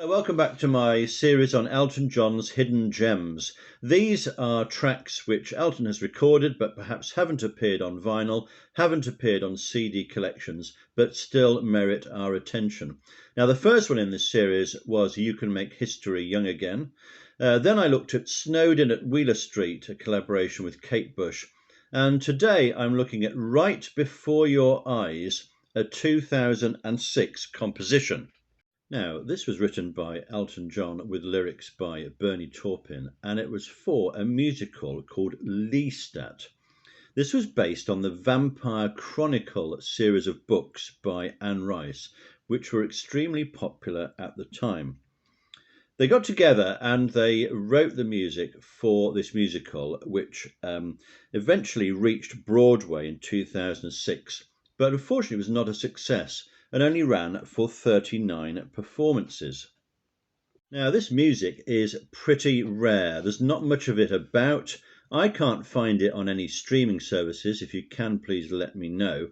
Welcome back to my series on Elton John's Hidden Gems. These are tracks which Elton has recorded but perhaps haven't appeared on vinyl, haven't appeared on CD collections, but still merit our attention. Now, the first one in this series was You Can Make History Young Again. Then I looked at Snowed In at Wheeler Street, a collaboration with Kate Bush. And today I'm looking at Right Before Your Eyes, a 2006 composition. Now, this was written by Elton John with lyrics by Bernie Taupin, and it was for a musical called Lestat. This was based on the Vampire Chronicle series of books by Anne Rice, which were extremely popular at the time. They got together and they wrote the music for this musical, which eventually reached Broadway in 2006, but unfortunately was not a success and only ran for 39 performances. Now, this music is pretty rare. There's not much of it about. I can't find it on any streaming services. If you can, please let me know.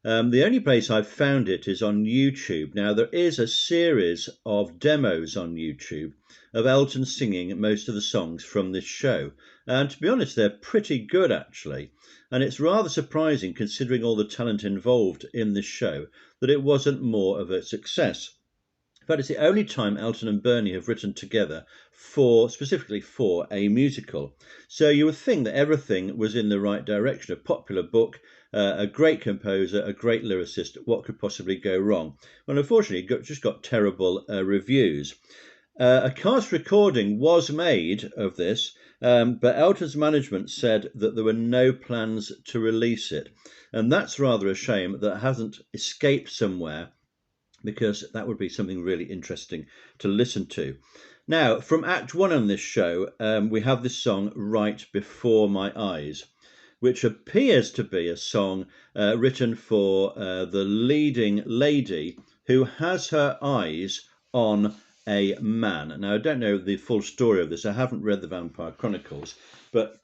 The only place I've found it is on YouTube. Now, there is a series of demos on YouTube of Elton singing most of the songs from this show. And to be honest, they're pretty good, actually. And it's rather surprising, considering all the talent involved in this show, that it wasn't more of a success. In fact, it's the only time Elton and Bernie have written together specifically for a musical. So you would think that everything was in the right direction. A popular book, a great composer, a great lyricist. What could possibly go wrong? Well, unfortunately, it just got terrible reviews. A cast recording was made of this, but Elton's management said that there were no plans to release it. And that's rather a shame that it hasn't escaped somewhere, because that would be something really interesting to listen to. Now, from Act 1 on this show, we have this song, Right Before My Eyes, which appears to be a song written for the leading lady who has her eyes on a man. Now, I don't know the full story of this. I haven't read the Vampire Chronicles, but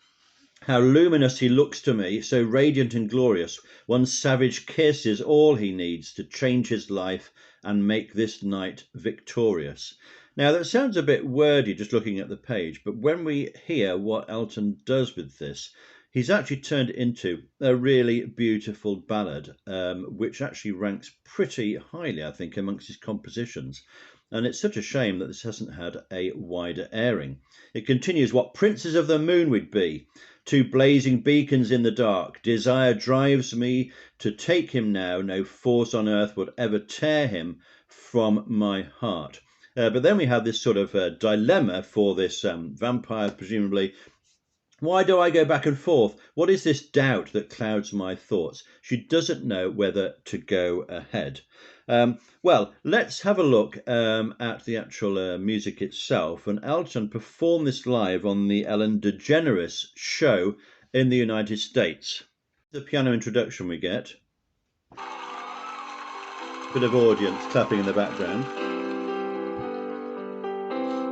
how luminous he looks to me, so radiant and glorious. One savage kiss is all he needs to change his life and make this night victorious. Now, that sounds a bit wordy just looking at the page, but when we hear what Elton does with this, he's actually turned it into a really beautiful ballad, which actually ranks pretty highly, I think, amongst his compositions. And it's such a shame that this hasn't had a wider airing. It continues, what princes of the moon we'd be, two blazing beacons in the dark. Desire drives me to take him now. No force on earth would ever tear him from my heart. But then we have this sort of dilemma for this vampire, presumably. Why do I go back and forth? What is this doubt that clouds my thoughts? She doesn't know whether to go ahead. Well, let's have a look at the actual music itself. And Elton performed this live on the Ellen DeGeneres show in the United States. The piano introduction we get. Bit of audience clapping in the background.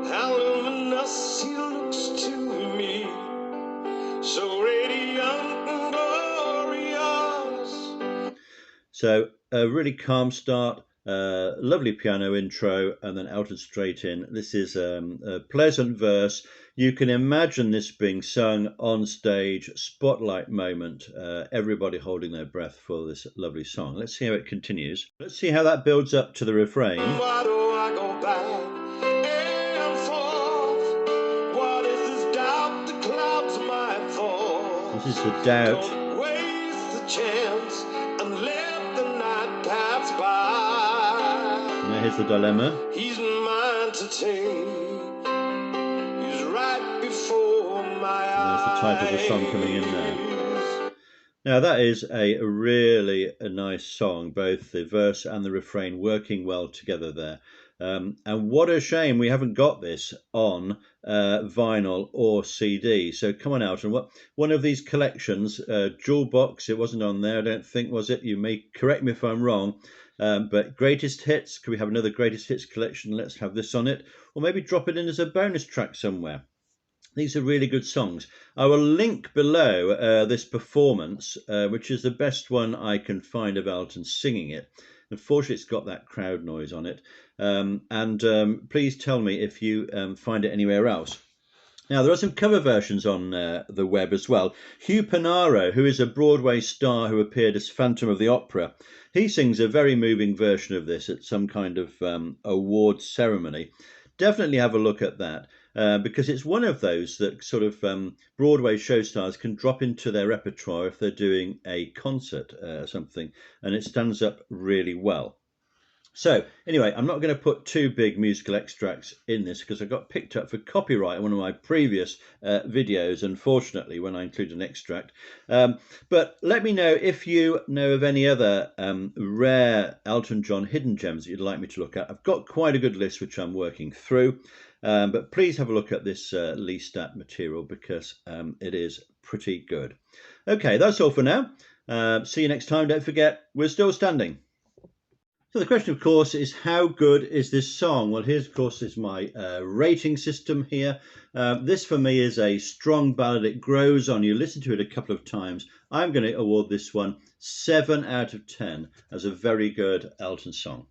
How luminous he looks to me, so radiant and glorious. So a really calm start, lovely piano intro, and then Elton straight in. This is a pleasant verse. You can imagine this being sung on stage, spotlight moment, everybody holding their breath for this lovely song. Let's see how it continues. Let's see how that builds up to the refrain. Why do I go back and forth? What is this doubt that clouds my thoughts? This is the doubt. Don't waste the chance and let the night pass by. Now here's the dilemma. He's mine to take. He's right before my eyes. There's the title of the song coming in there. Now that is a really nice song, both the verse and the refrain working well together there. And what a shame we haven't got this on vinyl or CD. So come on out, and one of these collections, Jewel Box, it wasn't on there, I don't think, was it? You may correct me if I'm wrong. But greatest hits, could we have another greatest hits collection? Let's have this on it, or maybe drop it in as a bonus track somewhere. These are really good songs. I will link below this performance, which is the best one I can find of Elton singing it. Unfortunately, it's got that crowd noise on it. Please tell me if you find it anywhere else. Now, there are some cover versions on the web as well. Hugh Panaro, who is a Broadway star who appeared as Phantom of the Opera, he sings a very moving version of this at some kind of awards ceremony. Definitely have a look at that because it's one of those that sort of Broadway show stars can drop into their repertoire if they're doing a concert or something, and it stands up really well. So anyway, I'm not going to put two big musical extracts in this because I got picked up for copyright in one of my previous videos, unfortunately, when I include an extract. But let me know if you know of any other rare Elton John hidden gems that you'd like me to look at. I've got quite a good list which I'm working through, but please have a look at this Lee Stat material because it is pretty good. Okay, that's all for now. See you next time. Don't forget, we're still standing. So the question, of course, is how good is this song? Well, here's, of course, is my rating system here. This, for me, is a strong ballad. It grows on you. Listen to it a couple of times. I'm going to award this one 7 out of 10 as a very good Elton song.